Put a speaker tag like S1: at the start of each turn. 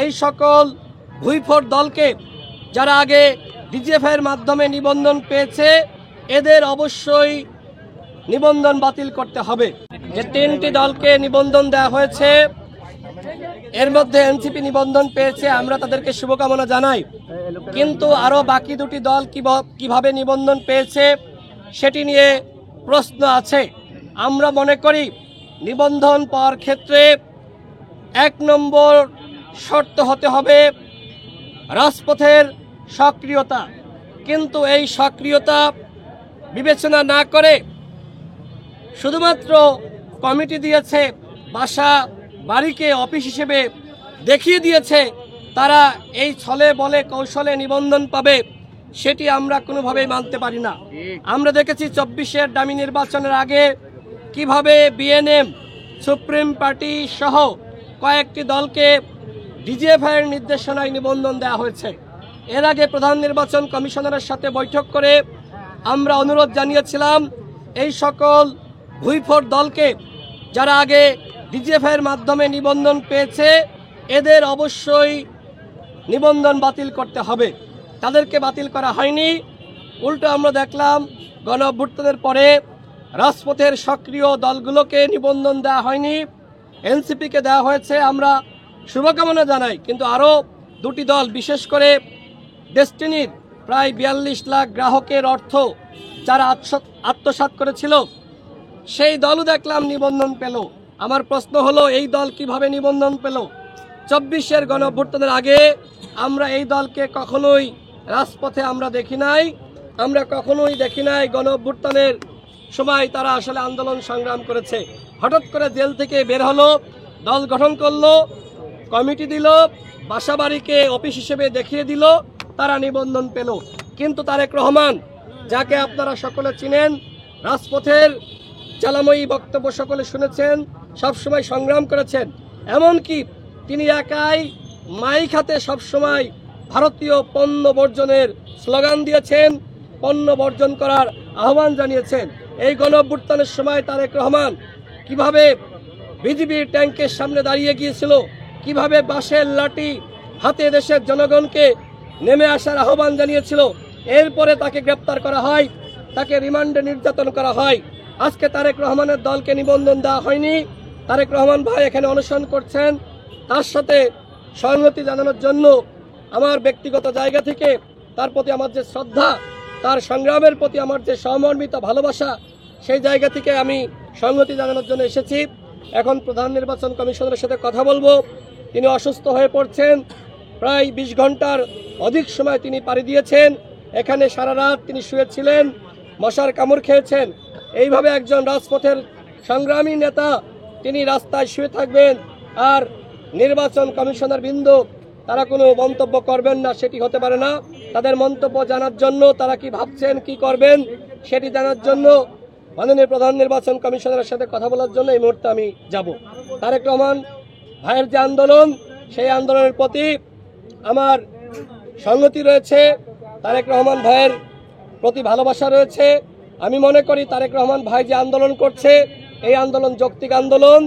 S1: এই সকল ভুইফোর দলকে যারা আগে ডিজিএফআইয়ের মাধ্যমে নিবন্ধন পেয়েছে এদের অবশ্যই নিবন্ধন বাতিল করতে হবে। যে 3টি দলকে নিবন্ধন দেওয়া হয়েছে এর মধ্যে এনসিপি নিবন্ধন পেয়েছে, আমরা তাদেরকে শুভকামনা জানাই। কিন্তু আরো বাকি 2টি দল কিভাবে নিবন্ধন পেয়েছে সেটি নিয়ে প্রশ্ন আছে। আমরা মনে করি নিবন্ধন পাওয়ার ক্ষেত্রে 1 নম্বর শর্ত হতে হবে রাজপথের সক্রিয়তা। কিন্তু এই সক্রিয়তা বিবেচনা না করে শুধুমাত্র কমিটি দিয়েছে, বাসা বাড়িকে অফিস হিসেবে দেখিয়ে দিয়েছে তারা এই ছলে বলে কৌশলে নিবন্ধন পাবে, সেটি আমরা কোনোভাবেই মানতে পারি না। আমরা দেখেছি 24-এর ডামি নির্বাচনের আগে কিভাবে বিএনএম, সুপ্রিম পার্টি সহ কয়েকটি দলকে ডিজিএফআইয়ের নির্দেশনায় নিবন্ধন দেওয়া হয়েছে। এর আগে প্রধান নির্বাচন কমিশনারের সাথে বৈঠক করে আমরা অনুরোধ জানিয়েছিলাম এই সকল ভুইফোর দলকে যারা আগে ডিজিএফআইয়ের মাধ্যমে নিবন্ধন পেয়েছে এদের অবশ্যই নিবন্ধন বাতিল করতে হবে। তাদেরকে বাতিল করা হয়নি, উল্টো আমরা দেখলাম গণ অভ্যুত্থানের পরে রাজপথের সক্রিয় দলগুলোকে নিবন্ধন দেওয়া হয়নি, এনসিপিকে দেওয়া হয়েছে। আমরা শুভকামনা জানাই। কিন্তু আরও 2টি দল, বিশেষ করে ডেস্টিনির প্রায় 42 লাখ গ্রাহকের অর্থ যারা আত্মসাৎ করেছিল সেই দলও দেখলাম নিবন্ধন পেল। আমার প্রশ্ন হলো এই দল কিভাবে নিবন্ধন পেল? 24-এর গণ অভ্যুত্থানের আগে আমরা এই দলকে কখনোই রাজপথে আমরা দেখি নাই। আমরা কখনোই দেখি নাই গণ অভ্যুত্থানের সময় তারা আসলে আন্দোলন সংগ্রাম করেছে। হঠাৎ করে জেল থেকে বের হলো, দল গঠন করলো, কমিটি দিল, বাসা বাড়িকে অফিস হিসেবে দেখিয়ে দিল, তারা নিবন্ধন পেল। কিন্তু তারেক রহমান, যাকে আপনারা সকলে চিনেন, রাজপথের জ্বালাময়ী বক্তব্য সকলে শুনেছেন, সবসময় সংগ্রাম করেছেন, এমনকি তিনি একাই মাইক হাতে সবসময় ভারতীয় পণ্য বর্জনের স্লোগান দিয়েছেন, পণ্য বর্জন করার আহ্বান জানিয়েছেন। এই গণ অভ্যুত্থানের সময় তারেক রহমান কিভাবে বিজিবির ট্যাঙ্কের সামনে দাঁড়িয়ে গিয়েছিল, কিভাবে বাঁশের লাঠি হাতে দেশের জনগণকে নেমে আসার আহ্বান জানিয়েছিল। এরপরে তাকে গ্রেপ্তার করা হয়, তাকে রিমান্ডে নির্যাতন করা হয়। আজকে তারেক রহমানের দলকে নিবন্ধন দেওয়া হয়নি। তারেক রহমান ভাই এখানে অনশন করছেন, তার সাথে সংহতি জানানোর জন্য আমার ব্যক্তিগত জায়গা থেকে তার প্রতি আমার যে শ্রদ্ধা, তার সংগ্রামের প্রতি আমার যে সহমর্মিতা, ভালোবাসা, সেই জায়গা থেকে আমি সংহতি জানানোর জন্য এসেছি। এখন প্রধান নির্বাচন কমিশনারের সাথে কথা বলবো। তিনি অসুস্থ হয়ে পড়ছেন, প্রায় 20 ঘন্টার অধিক সময় তিনি পাড়ি দিয়েছেন। এখানে সারা রাত তিনি শুয়েছিলেন, মশার কামড় খেয়েছেন। এইভাবে একজন রাজপথের সংগ্রামী নেতা তিনি রাস্তায় শুয়ে থাকবেন আর নির্বাচন কমিশনার বৃন্দ তারা কোনো মন্তব্য করবেন না, সেটি হতে পারে না। তাদের মন্তব্য জানার জন্য, তারা কি ভাবছেন, কি করবেন সেটি জানার জন্য মাননীয় প্রধান নির্বাচন কমিশনারের সাথে কথা বলার জন্য এই মুহূর্তে আমি যাব। তারেক রহমান ভাইয়ের যে আন্দোলন, সেই আন্দোলনের প্রতি আমার সংগতি রয়েছে, তারেক রহমান ভাইয়ের প্রতি ভালোবাসা রয়েছে। আমি মনে করি তারেক রহমান ভাই যে আন্দোলন করছে এই আন্দোলন যৌক্তিক আন্দোলন।